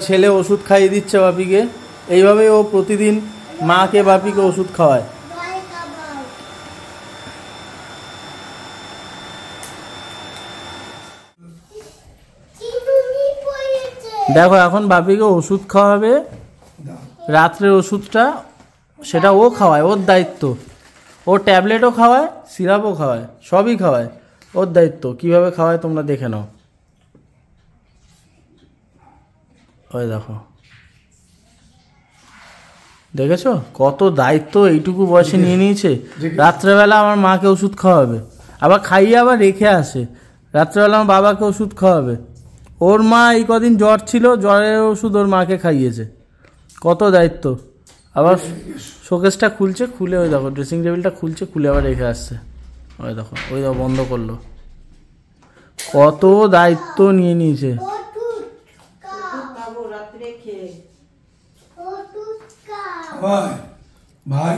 ছেলে ওষুধ খাইয়ে দিচ্ছে বাপিকে। এইভাবে ও প্রতিদিন মাকে বাপিকে ওষুধ খাওয়ায়। দেখো এখন বাপিকে ওষুধ খাওয়াবে, রাত্রের ওষুধটা সেটা ও খাওয়ায়, ওর দায়িত্ব। ও ট্যাবলেটও খাওয়ায়, সিরাপও খাওয়ায়, সবই খাওয়ায়, ওর দায়িত্ব। কিভাবে খাওয়ায় তোমরা দেখে নাও। ওই দেখো, দেখেছো কত দায়িত্ব এইটুকু বয়সে নিয়ে নিয়েছে। রাত্রেবেলা আমার মাকে ওষুধ খাওয়াবে, আবার খাইয়ে আবার রেখে আসে। রাত্রেবেলা আমার বাবাকে ওষুধ খাওয়াবে। ওর মা এই কদিন জ্বর ছিল, জ্বরের ওষুধ ওর মাকে খাইয়েছে। কত দায়িত্ব। আবার শোকেসটা খুলছে, খুলে ওই দেখো ড্রেসিং টেবিলটা খুলছে, খুলে আবার রেখে আসছে। ওই দেখো বন্ধ করলো। কত দায়িত্ব নিয়ে নিয়েছে। ভাই